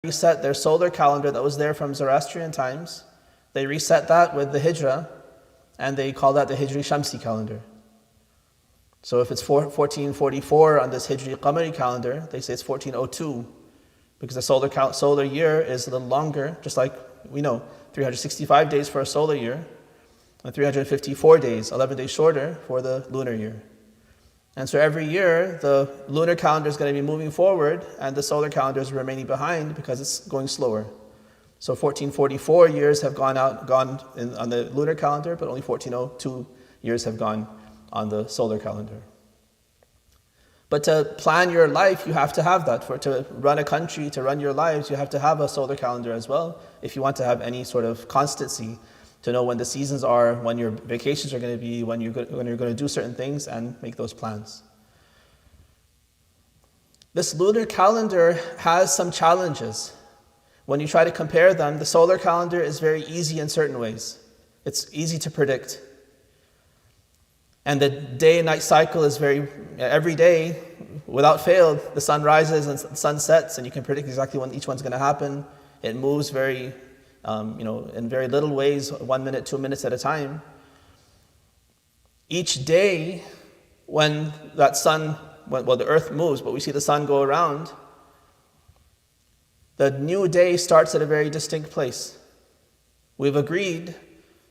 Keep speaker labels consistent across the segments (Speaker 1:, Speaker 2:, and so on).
Speaker 1: reset their solar calendar that was there from Zoroastrian times. They reset that with the Hijra, and they call that the Hijri Shamsi calendar. So if it's 1444 on this Hijri Qamari calendar, they say it's 1402, because the solar year is a little longer, just like we know, 365 days for a solar year, and 354 days, 11 days shorter for the lunar year. And so every year, the lunar calendar is going to be moving forward, and the solar calendar is remaining behind because it's going slower. So 1444 years have gone on the lunar calendar, but only 1402 years have gone on the solar calendar. But to plan your life, you have to have that. To run a country, to run your lives, you have to have a solar calendar as well, if you want to have any sort of constancy, to know when the seasons are, when your vacations are going to be, when you're going to do certain things, and make those plans. This lunar calendar has some challenges. When you try to compare them, the solar calendar is very easy in certain ways. It's easy to predict. And the day and night cycle is every day, without fail, the sun rises and the sun sets, and you can predict exactly when each one's going to happen. It moves in very little ways, 1 minute, 2 minutes at a time. Each day, when the earth moves, but we see the sun go around, the new day starts at a very distinct place. We've agreed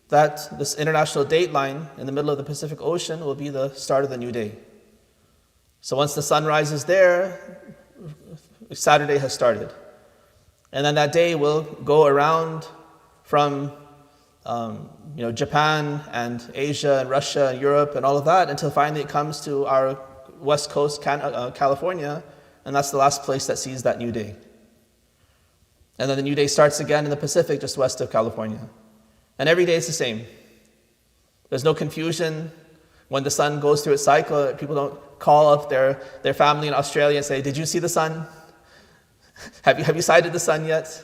Speaker 1: that this international date line in the middle of the Pacific Ocean will be the start of the new day. So once the sun rises there, Saturday has started. And then that day will go around from Japan and Asia and Russia and Europe and all of that, until finally it comes to our west coast, California, and that's the last place that sees that new day. And then the new day starts again in the Pacific, just west of California. And every day is the same. There's no confusion. When the sun goes through its cycle, people don't call up their family in Australia and say, "Did you see the sun? Have you sighted the sun yet?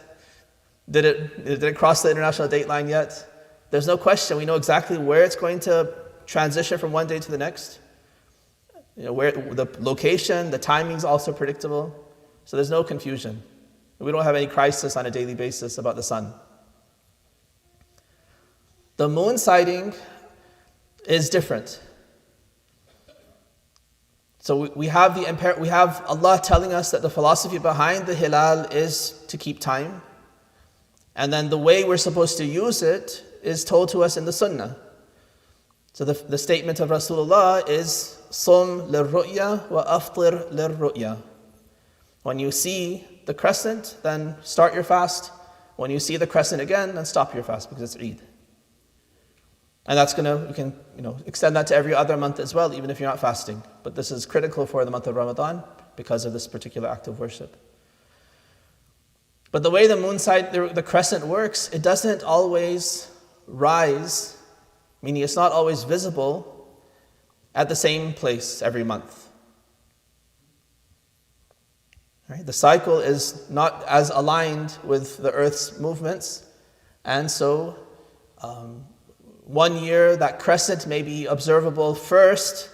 Speaker 1: Did it cross the international date line yet?" There's no question. We know exactly where it's going to transition from one day to the next. Where the location, the timing is also predictable. So there's no confusion. We don't have any crisis on a daily basis about the sun. The moon sighting is different. So we have Allah telling us that the philosophy behind the hilal is to keep time. And then the way we're supposed to use it is told to us in the sunnah. So the statement of Rasulullah is, "Sum lirru'ya wa aftir lirru'ya." When you see the crescent, then start your fast. When you see the crescent again, then stop your fast, because it's Eid. And we can extend that to every other month as well, even if you're not fasting. But this is critical for the month of Ramadan because of this particular act of worship. But the way the moon sight, the crescent works, it doesn't always rise, meaning it's not always visible at the same place every month. Right? The cycle is not as aligned with the earth's movements, and so 1 year that crescent may be observable first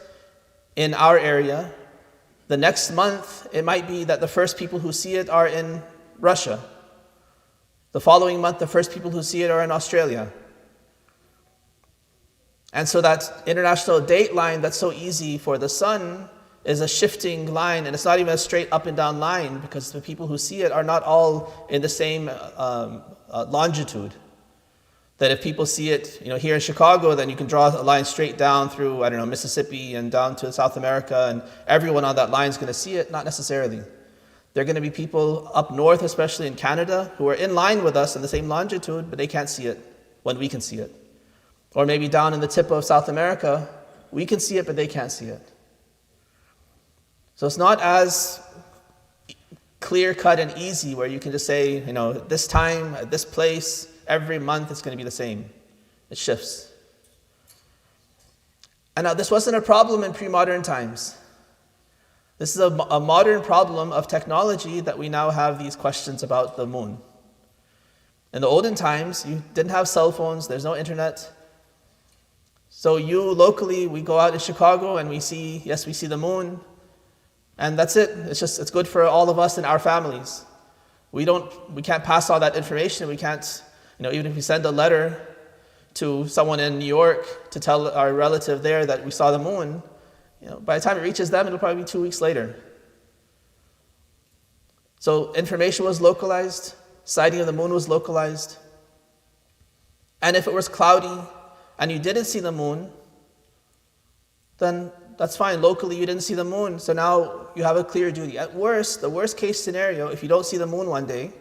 Speaker 1: in our area. The next month, it might be that the first people who see it are in Russia. The following month, the first people who see it are in Australia. And so that international date line that's so easy for the sun is a shifting line, and it's not even a straight up and down line, because the people who see it are not all in the same longitude. That if people see it, here in Chicago, then you can draw a line straight down through, Mississippi and down to South America, and everyone on that line is going to see it. Not necessarily. There are going to be people up north, especially in Canada, who are in line with us in the same longitude, but they can't see it when we can see it. Or maybe down in the tip of South America, we can see it, but they can't see it. So it's not as clear-cut and easy where you can just say, this time, at this place, every month it's going to be the same. It shifts. And now this wasn't a problem in pre-modern times. This is a modern problem of technology that we now have these questions about the moon. In the olden times, you didn't have cell phones, there's no internet. So locally, we go out in Chicago and we see the moon, and that's it. It's good for all of us and our families. We can't pass all that information. We can't, even if we send a letter to someone in New York to tell our relative there that we saw the moon, by the time it reaches them, it'll probably be 2 weeks later. So information was localized, sighting of the moon was localized. And if it was cloudy and you didn't see the moon, then that's fine. Locally, you didn't see the moon, so now you have a clear duty. At worst, the worst case scenario, if you don't see the moon one day,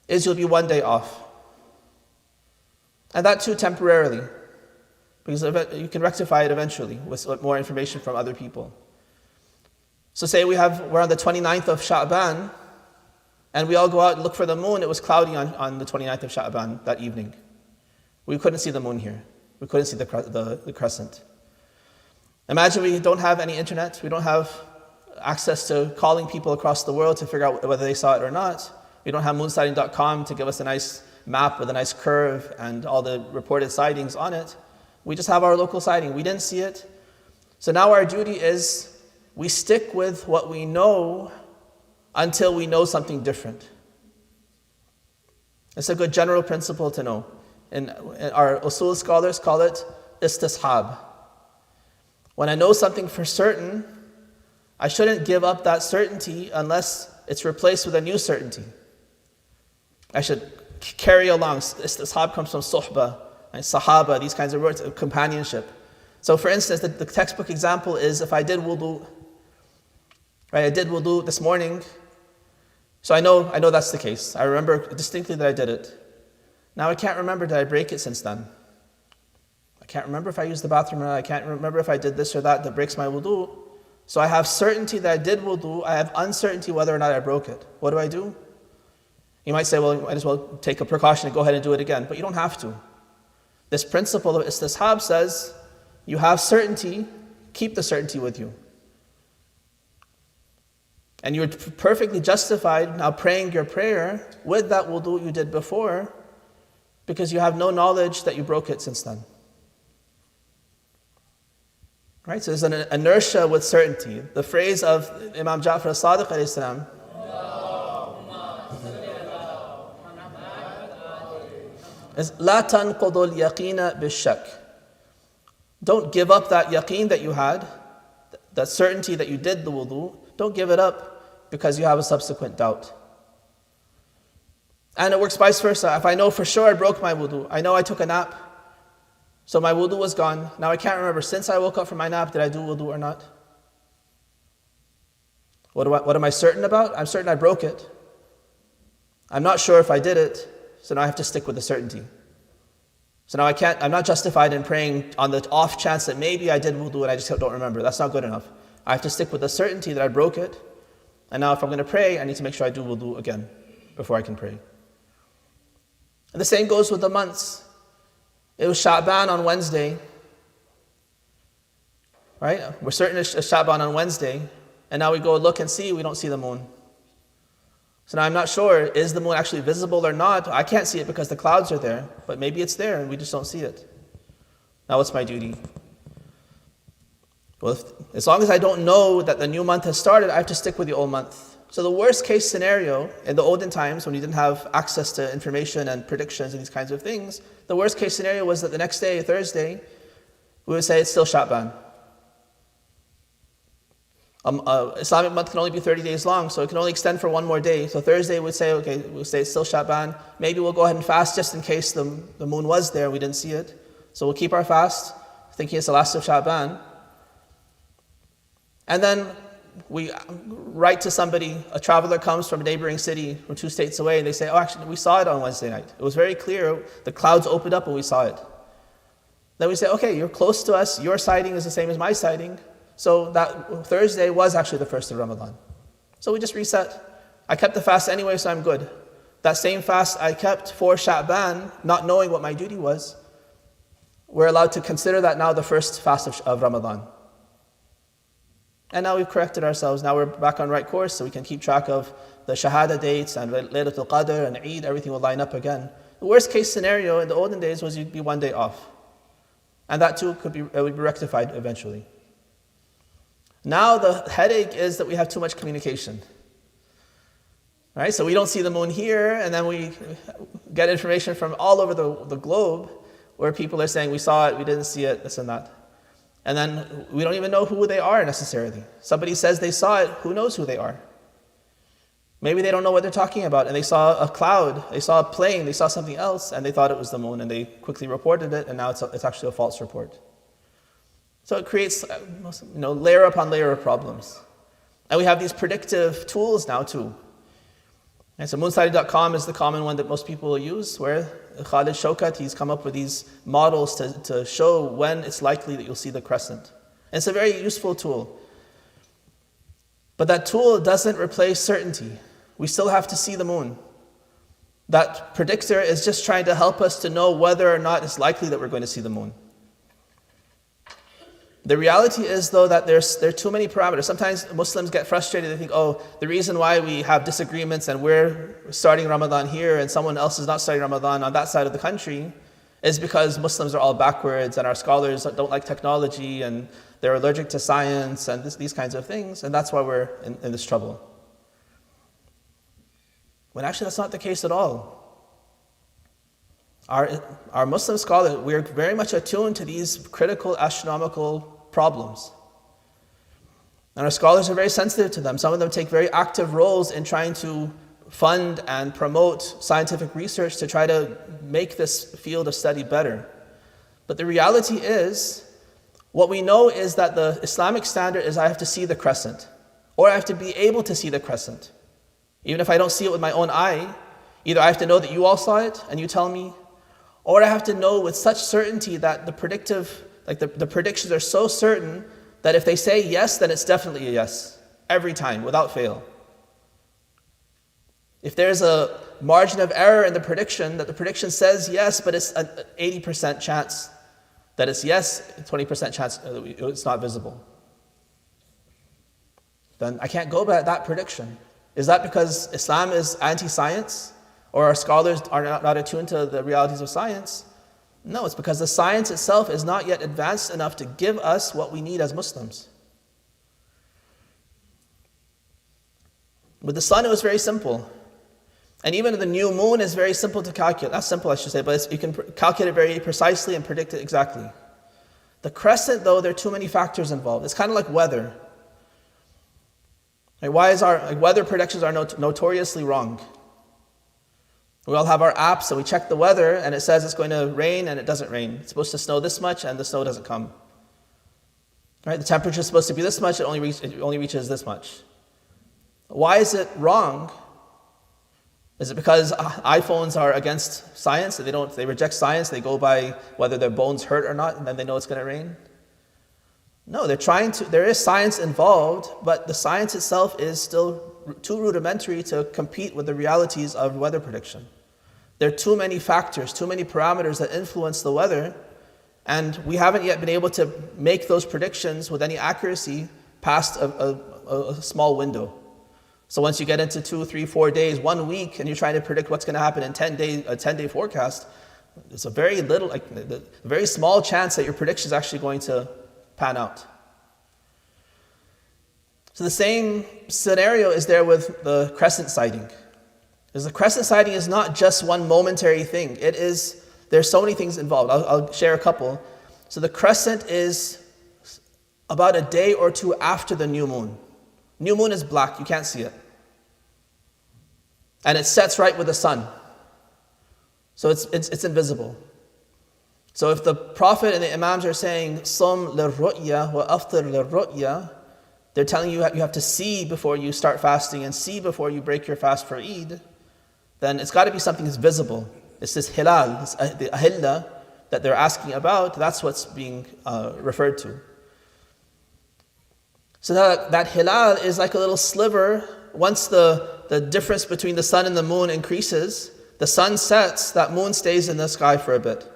Speaker 1: is you'll be 1 day off. And that too temporarily, because you can rectify it eventually with more information from other people. So say we're on the 29th of Sha'ban, and we all go out and look for the moon. It was cloudy on the 29th of Sha'ban that evening. We couldn't see the moon here. We couldn't see the crescent. Imagine we don't have any internet. We don't have access to calling people across the world to figure out whether they saw it or not. We don't have moonsighting.com to give us a nice map with a nice curve and all the reported sightings on it. We just have our local sighting. We didn't see it. So now our duty is we stick with what we know until we know something different. It's a good general principle to know. And our usul scholars call it istishab. When I know something for certain, I shouldn't give up that certainty unless it's replaced with a new certainty. I should carry along. Istishab comes from suhba and sahaba, these kinds of words of companionship. So for instance, the textbook example is if I did wudu, right? I did wudu this morning, so I know that's the case. I remember distinctly that I did it. Now I can't remember, did I break it since then? I can't remember if I used the bathroom or not. I can't remember if I did this or that breaks my wudu. So I have certainty that I did wudu. I have uncertainty whether or not I broke it. What do? You might say, well, you might as well take a precaution and go ahead and do it again. But you don't have to. This principle of istishab says, you have certainty, keep the certainty with you. And you're perfectly justified now praying your prayer with that wudu you did before, because you have no knowledge that you broke it since then. Right? So there's an inertia with certainty. The phrase of Imam Ja'far as-Sadiq alayhi salam is لا تنقض اليقين بالشك. Don't give up that yaqeen that you had, that certainty that you did the wudu. Don't give it up because you have a subsequent doubt. And it works vice versa. If I know for sure I broke my wudu, I know I took a nap, so my wudu was gone. Now I can't remember, since I woke up from my nap, did I do wudu or not? What am I certain about? I'm certain I broke it. I'm not sure if I did it, so now I have to stick with the certainty. So now I'm not justified in praying on the off chance that maybe I did wudu and I just don't remember. That's not good enough. I have to stick with the certainty that I broke it. And now if I'm going to pray, I need to make sure I do wudu again before I can pray. And the same goes with the months. It was Sha'ban on Wednesday, right? We're certain it's Sha'ban on Wednesday, and now we go look and see, we don't see the moon. So now I'm not sure, is the moon actually visible or not? I can't see it because the clouds are there, but maybe it's there and we just don't see it. Now what's my duty? Well, as long as I don't know that the new month has started, I have to stick with the old month. So the worst case scenario, in the olden times when you didn't have access to information and predictions and these kinds of things, the worst case scenario was that the next day, Thursday, we would say it's still Sha'ban. Islamic month can only be 30 days long, so it can only extend for one more day. So Thursday we'll say it's still Sha'ban. Maybe we'll go ahead and fast just in case the moon was there and we didn't see it. So we'll keep our fast, thinking it's the last of Sha'ban. And then we write to somebody, a traveler comes from a neighboring city from 2 states away, and they say, oh, actually, we saw it on Wednesday night. It was very clear. The clouds opened up and we saw it. Then we say, okay, you're close to us. Your sighting is the same as my sighting. So that Thursday was actually the first of Ramadan. So we just reset. I kept the fast anyway, so I'm good. That same fast I kept for Sha'ban, not knowing what my duty was, we're allowed to consider that now the first fast of Ramadan. And now we've corrected ourselves. Now we're back on right course, so we can keep track of the Shahada dates and Laylatul Qadr and Eid, everything will line up again. The worst case scenario in the olden days was you'd be 1 day off. And that too would be rectified eventually. Now the headache is that we have too much communication. Right? So we don't see the moon here, and then we get information from all over the globe where people are saying, we saw it, we didn't see it, this and that. And then we don't even know who they are necessarily. Somebody says they saw it, who knows who they are? Maybe they don't know what they're talking about, and they saw a cloud, they saw a plane, they saw something else, and they thought it was the moon, and they quickly reported it, and now it's actually a false report. So it creates layer upon layer of problems. And we have these predictive tools now too. And so moonstudy.com is the common one that most people use, where Khalid Shawkat, he's come up with these models to show when it's likely that you'll see the crescent. And it's a very useful tool. But that tool doesn't replace certainty. We still have to see the moon. That predictor is just trying to help us to know whether or not it's likely that we're going to see the moon. The reality is, though, that there are too many parameters. Sometimes Muslims get frustrated. They think, oh, the reason why we have disagreements and we're starting Ramadan here and someone else is not starting Ramadan on that side of the country is because Muslims are all backwards and our scholars don't like technology and they're allergic to science and these kinds of things, and that's why we're in this trouble. When actually that's not the case at all. Our Muslim scholars, we're very much attuned to these critical astronomical problems. And our scholars are very sensitive to them. Some of them take very active roles in trying to fund and promote scientific research to try to make this field of study better. But the reality is, what we know is that the Islamic standard is I have to see the crescent, or I have to be able to see the crescent. Even if I don't see it with my own eye, either I have to know that you all saw it and you tell me, or I have to know with such certainty that the predictions are so certain that if they say yes, then it's definitely a yes, every time, without fail. If there's a margin of error in the prediction, that the prediction says yes, but it's an 80% chance that it's yes, 20% chance it's not visible, then I can't go by that prediction. Is that because Islam is anti-science? Or our scholars are not attuned to the realities of science? No, it's because the science itself is not yet advanced enough to give us what we need as Muslims. With the sun, it was very simple. And even the new moon is very simple to calculate. Not simple, I should say, but you can calculate it very precisely and predict it exactly. The crescent, though, there are too many factors involved. It's kind of like weather. Why is our weather predictions are notoriously wrong? We all have our apps, so we check the weather, and it says it's going to rain, and it doesn't rain. It's supposed to snow this much, and the snow doesn't come. Right? The temperature is supposed to be this much, it only reaches this much. Why is it wrong? Is it because iPhones are against science? They reject science, they go by whether their bones hurt or not, and then they know it's going to rain? No, there is science involved, but the science itself is still too rudimentary to compete with the realities of weather prediction. There are too many factors, too many parameters that influence the weather, and we haven't yet been able to make those predictions with any accuracy past a small window. So once you get into 2, 3, 4 days, 1 week, and you're trying to predict what's going to happen in a 10-day forecast, it's a very small chance that your prediction is actually going to pan out. So the same scenario is there with the crescent sighting. Because the crescent sighting is not just one momentary thing. There's so many things involved. I'll share a couple. So the crescent is about a day or two after the new moon. New moon is black, you can't see it. And it sets right with the sun. So it's invisible. So if the Prophet and the Imams are saying, Sum lirru'ya wa aftir lirru'ya, they're telling you you have to see before you start fasting and see before you break your fast for Eid, then it's got to be something that's visible. It's this hilal, the ahilla that they're asking about, that's what's being referred to. So that hilal is like a little sliver. Once the difference between the sun and the moon increases, the sun sets, that moon stays in the sky for a bit.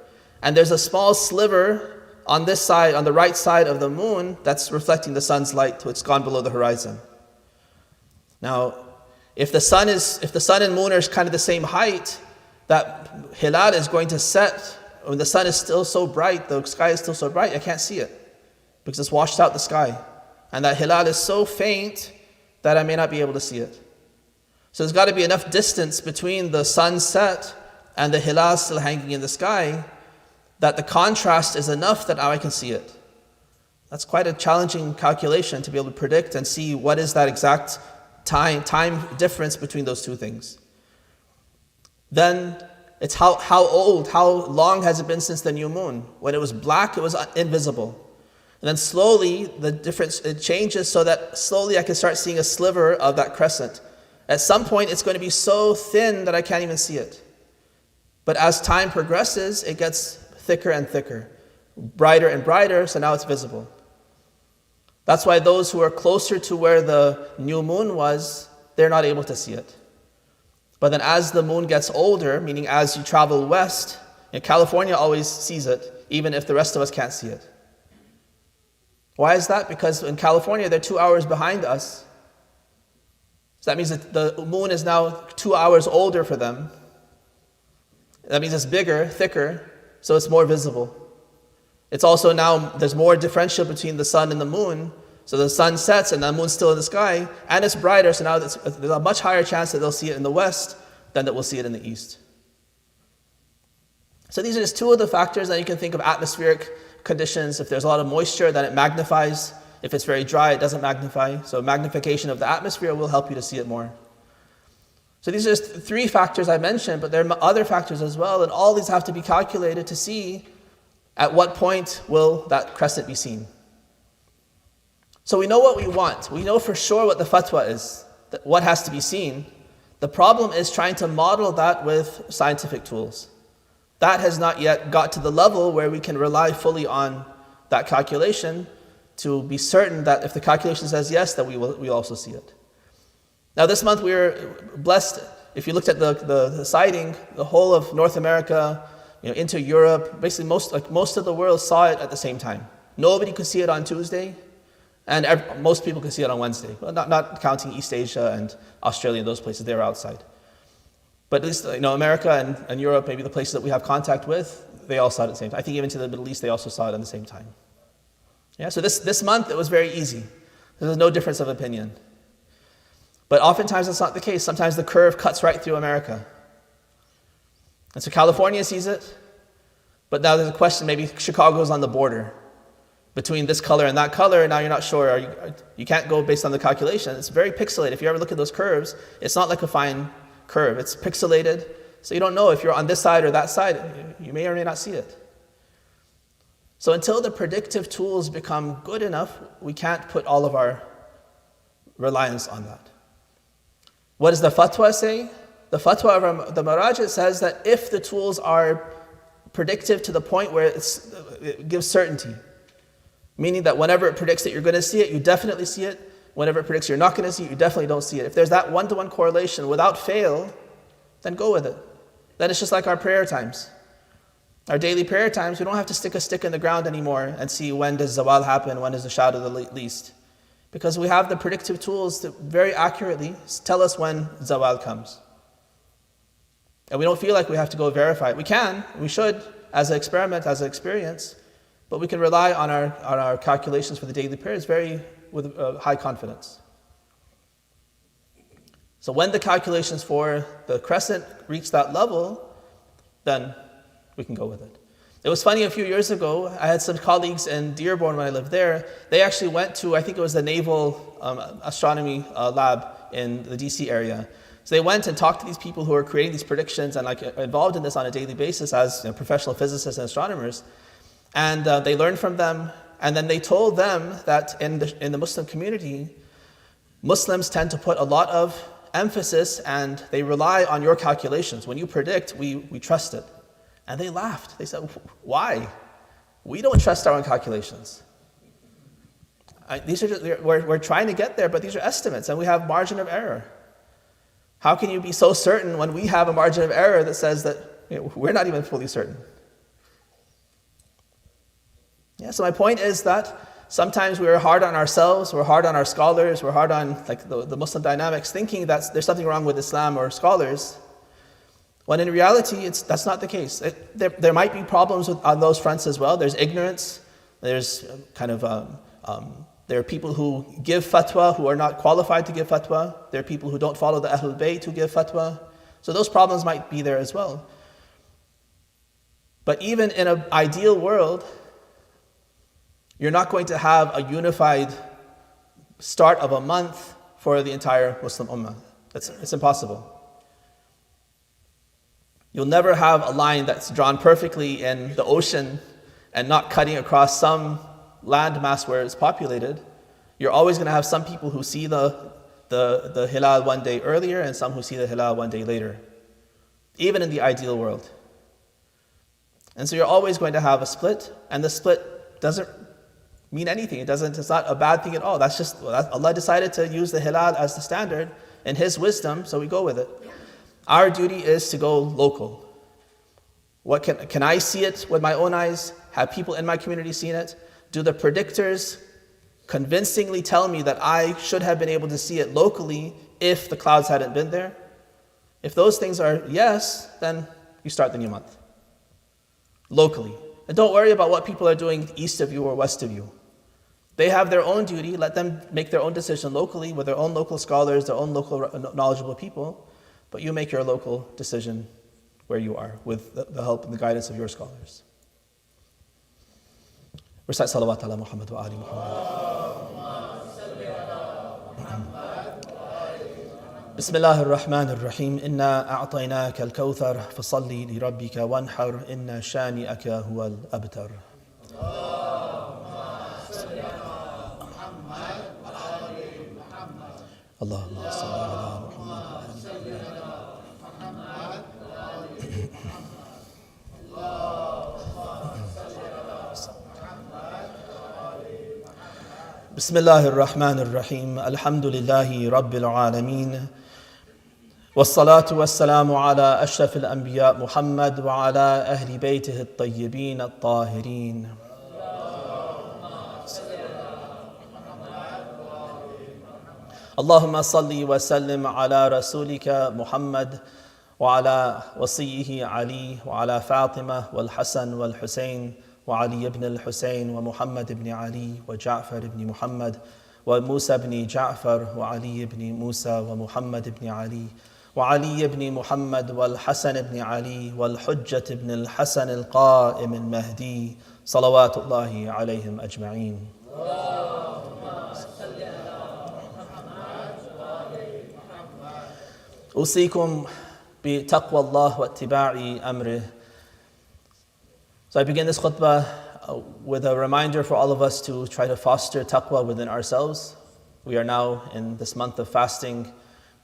Speaker 1: And there's a small sliver on this side, on the right side of the moon, that's reflecting the sun's light till it's gone below the horizon. Now, if the sun and moon are kind of the same height, that hilal is going to set when the sun is still so bright, the sky is still so bright, I can't see it because it's washed out the sky. And that hilal is so faint that I may not be able to see it. So there's got to be enough distance between the sunset and the hilal still hanging in the sky that the contrast is enough that now I can see it. That's quite a challenging calculation to be able to predict and see what is that exact time difference between those two things. Then it's how long has it been since the new moon? When it was black, it was invisible. And then slowly, the difference, it changes so that slowly I can start seeing a sliver of that crescent. At some point, it's going to be so thin that I can't even see it. But as time progresses, it gets thicker and thicker, brighter and brighter, so now it's visible. That's why those who are closer to where the new moon was, they're not able to see it. But then as the moon gets older, meaning as you travel west, California always sees it, even if the rest of us can't see it. Why is that? Because in California, they're 2 hours behind us. So that means that the moon is now 2 hours older for them. That means it's bigger, thicker, so it's more visible. It's also now, there's more differential between the sun and the moon. So the sun sets and the moon's still in the sky, and it's brighter, so now there's a much higher chance that they'll see it in the west than that we'll see it in the east. So these are just two of the factors that you can think of. Atmospheric conditions. If there's a lot of moisture, then it magnifies. If it's very dry, it doesn't magnify. So magnification of the atmosphere will help you to see it more. So these are just three factors I mentioned, but there are other factors as well, and all these have to be calculated to see at what point will that crescent be seen. So we know what we want. We know for sure what the fatwa is, what has to be seen. The problem is trying to model that with scientific tools. That has not yet got to the level where we can rely fully on that calculation to be certain that if the calculation says yes, that we also see it. Now this month we were blessed. If you looked at the sighting, the whole of North America, into Europe, basically most of the world saw it at the same time. Nobody could see it on Tuesday, and most people could see it on Wednesday. Well, not counting East Asia and Australia and those places, they were outside. But at least America and Europe, maybe the places that we have contact with, they all saw it at the same time. I think even to the Middle East, they also saw it at the same time. Yeah, so this month it was very easy. There was no difference of opinion. But oftentimes that's not the case. Sometimes the curve cuts right through America. And so California sees it, but now there's a question, maybe Chicago's on the border between this color and that color, and now you're not sure. You can't go based on the calculation. It's very pixelated. If you ever look at those curves, it's not like a fine curve. It's pixelated, so you don't know if you're on this side or that side. You may or may not see it. So until the predictive tools become good enough, we can't put all of our reliance on that. What does the fatwa say? The fatwa of the Maraj says that if the tools are predictive to the point where it gives certainty, meaning that whenever it predicts that you're going to see it, you definitely see it. Whenever it predicts you're not going to see it, you definitely don't see it. If there's that one-to-one correlation without fail, then go with it. Then it's just like our prayer times. Our daily prayer times, we don't have to stick a stick in the ground anymore and see when does zawal happen, when is the shadow the least. Because we have the predictive tools that very accurately tell us when zawal comes. And we don't feel like we have to go verify it. We can, we should, as an experiment, as an experience, but we can rely on our calculations for the daily prayers with high confidence. So when the calculations for the crescent reach that level, then we can go with it. It was funny, a few years ago, I had some colleagues in Dearborn when I lived there. They actually went to, I think it was the Naval Astronomy Lab in the DC area. So they went and talked to these people who are creating these predictions and involved in this on a daily basis as professional physicists and astronomers. And they learned from them, and then they told them that in the Muslim community, Muslims tend to put a lot of emphasis and they rely on your calculations. When you predict, we trust it. And they laughed. They said, why? We don't trust our own calculations. We're trying to get there, but these are estimates and we have margin of error. How can you be so certain when we have a margin of error that says that we're not even fully certain? Yeah, so my point is that sometimes we're hard on ourselves, we're hard on our scholars, we're hard on the Muslim dynamics, thinking that there's something wrong with Islam or scholars, when in reality, that's not the case. There might be problems on those fronts as well. There's ignorance, there's There are people who give fatwa who are not qualified to give fatwa. There are people who don't follow the Ahlul Bayt who give fatwa. So those problems might be there as well. But even in an ideal world, you're not going to have a unified start of a month for the entire Muslim Ummah. It's impossible. You'll never have a line that's drawn perfectly in the ocean and not cutting across some landmass where it's populated. You're always going to have some people who see the hilal one day earlier and some who see the hilal one day later, even in the ideal world. And so you're always going to have a split, and the split doesn't mean anything. It's not a bad thing at all. That's just, Allah decided to use the hilal as the standard in His wisdom, so we go with it. Our duty is to go local. What can I see it with my own eyes? Have people in my community seen it? Do the predictors convincingly tell me that I should have been able to see it locally if the clouds hadn't been there? If those things are yes, then you start the new month locally. And don't worry about what people are doing east of you or west of you. They have their own duty. Let them make their own decision locally with their own local scholars, their own local knowledgeable people. But you make your local decision where you are with the help and the guidance of your scholars. Recite salawat ala Muhammad wa ali Muhammad. بسم الله الرحمن الرحيم إنا أعطيناك الكوثر فصل لربك وانحر إن شانئك هو الأبتر. اللهم صل على محمد. بسم الله الرحمن الرحيم الحمد لله رب العالمين والصلاة والسلام على أشرف الأنبياء محمد وعلى أهل بيته الطيبين الطاهرين. اللهم صل وسلم على رسولك محمد وعلى وصيه علي وعلى فاطمة والحسن والحسين وعلي بن الحسين ومحمد بن علي وجعفر بن محمد وموسى بن جعفر وعلي بن موسى ومحمد بن علي وعلي بن محمد والحسن بن علي والحجة بن الحسن القائم المهدي صلوات الله عليهم أجمعين. أوصيكم بتقوى الله واتباع أمره. So I begin this khutbah with a reminder for all of us to try to foster taqwa within ourselves. We are now in this month of fasting,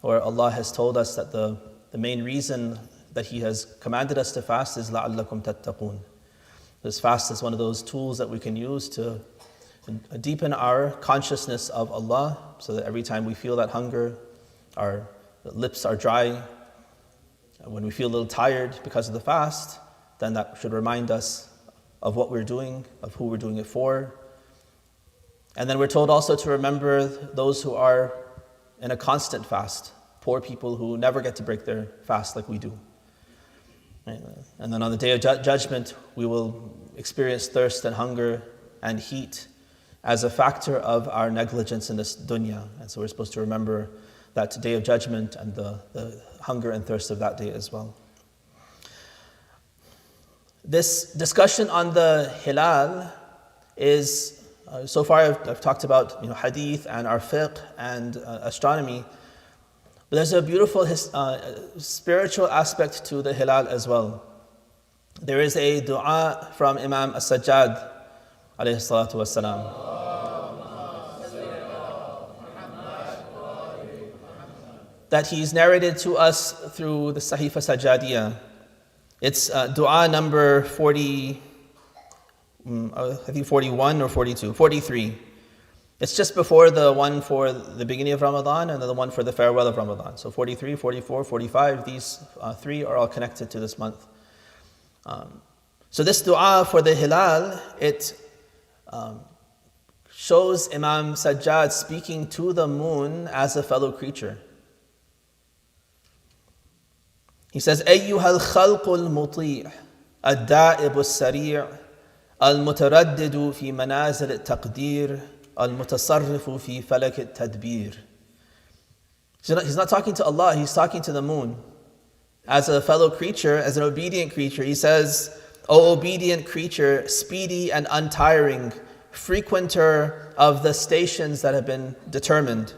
Speaker 1: where Allah has told us that the main reason that He has commanded us to fast is لَعَلَّكُمْ تَتَّقُونَ. This fast is one of those tools that we can use to deepen our consciousness of Allah, so that every time we feel that hunger, our lips are dry, when we feel a little tired because of the fast, then that should remind us of what we're doing, of who we're doing it for. And then we're told also to remember those who are in a constant fast, poor people who never get to break their fast like we do. And then on the day of judgment, we will experience thirst and hunger and heat as a factor of our negligence in this dunya. And so we're supposed to remember that day of judgment and the hunger and thirst of that day as well. This discussion on the hilal is, so far I've talked about hadith and our fiqh and astronomy, but there's a beautiful spiritual aspect to the hilal as well. There is a dua from Imam As-Sajjad alayhi salatu wassalam. That he's narrated to us through the Sahifa Sajjadiyah. It's dua number 40, I think 41 or 42, 43. It's just before the one for the beginning of Ramadan and then the one for the farewell of Ramadan. So 43, 44, 45, these three are all connected to this month. So this dua for the hilal, it shows Imam Sajjad speaking to the moon as a fellow creature. He says, أيها الخلق المطيع الدائب السريع المتردد في منازل التقدير al-mutasarrifu fi falak at-tadbir. He's not talking to Allah, he's talking to the moon. As a fellow creature, as an obedient creature, he says, O obedient creature, speedy and untiring, frequenter of the stations that have been determined,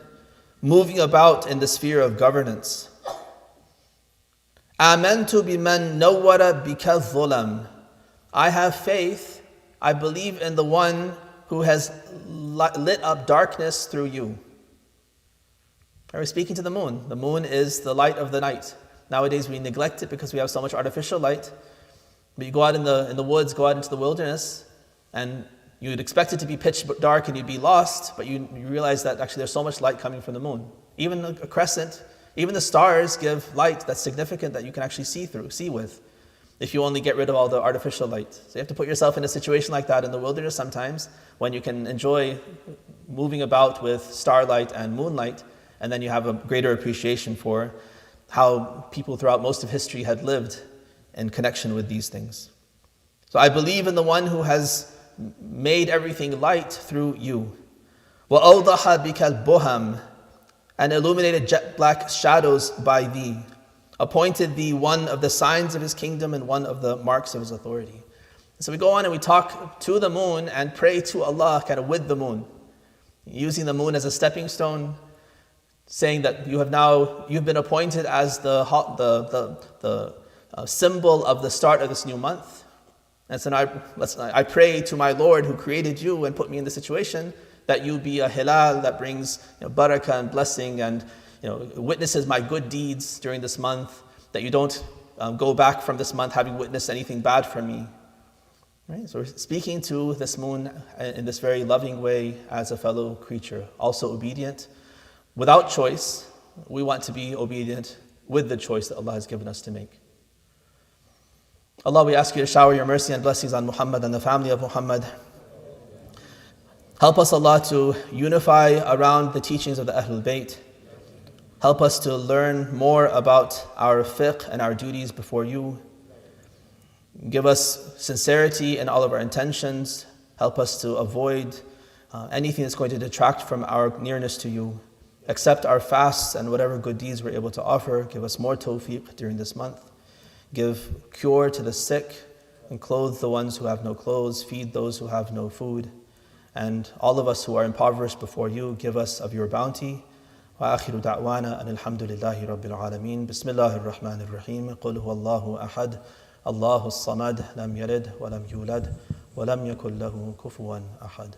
Speaker 1: moving about in the sphere of governance. Amantu biman nawwara bika dhulam. I have faith, I believe in the one who has lit up darkness through you. We're speaking to the moon. The moon is the light of the night. Nowadays we neglect it because we have so much artificial light. But you go out in the woods, go out into the wilderness, and you'd expect it to be pitch dark and you'd be lost, but you realize that actually there's so much light coming from the moon. Even a crescent, even the stars give light that's significant that you can actually see with, if you only get rid of all the artificial light. So you have to put yourself in a situation like that in the wilderness sometimes, when you can enjoy moving about with starlight and moonlight, and then you have a greater appreciation for how people throughout most of history had lived in connection with these things. So I believe in the one who has made everything light through you. وَأَوْضَحَ بِكَ الْبُهَمْ, and illuminated jet black shadows by thee, appointed thee one of the signs of his kingdom and one of the marks of his authority. So we go on and we talk to the moon and pray to Allah kind of with the moon, using the moon as a stepping stone, saying that you've been appointed as the symbol of the start of this new month. And so I pray to my Lord who created you and put me in the situation that you be a hilal that brings barakah and blessing and witnesses my good deeds during this month, that you don't go back from this month having witnessed anything bad from me. Right? So we're speaking to this moon in this very loving way as a fellow creature, also obedient. Without choice, we want to be obedient with the choice that Allah has given us to make. Allah, we ask you to shower your mercy and blessings on Muhammad and the family of Muhammad. Help us, Allah, to unify around the teachings of the Ahlul Bayt. Help us to learn more about our fiqh and our duties before you. Give us sincerity in all of our intentions. Help us to avoid anything that's going to detract from our nearness to you. Accept our fasts and whatever good deeds we're able to offer. Give us more tawfiq during this month. Give cure to the sick and clothe the ones who have no clothes. Feed those who have no food. And all of us who are impoverished before you, give us of your bounty. وآخر دعوانا أن الحمد لله رب العالمين بسم الله الرحمن الرحيم قل هو الله أحد الله الصمد لم يلد ولم يولد ولم يكن له كفوا أحد.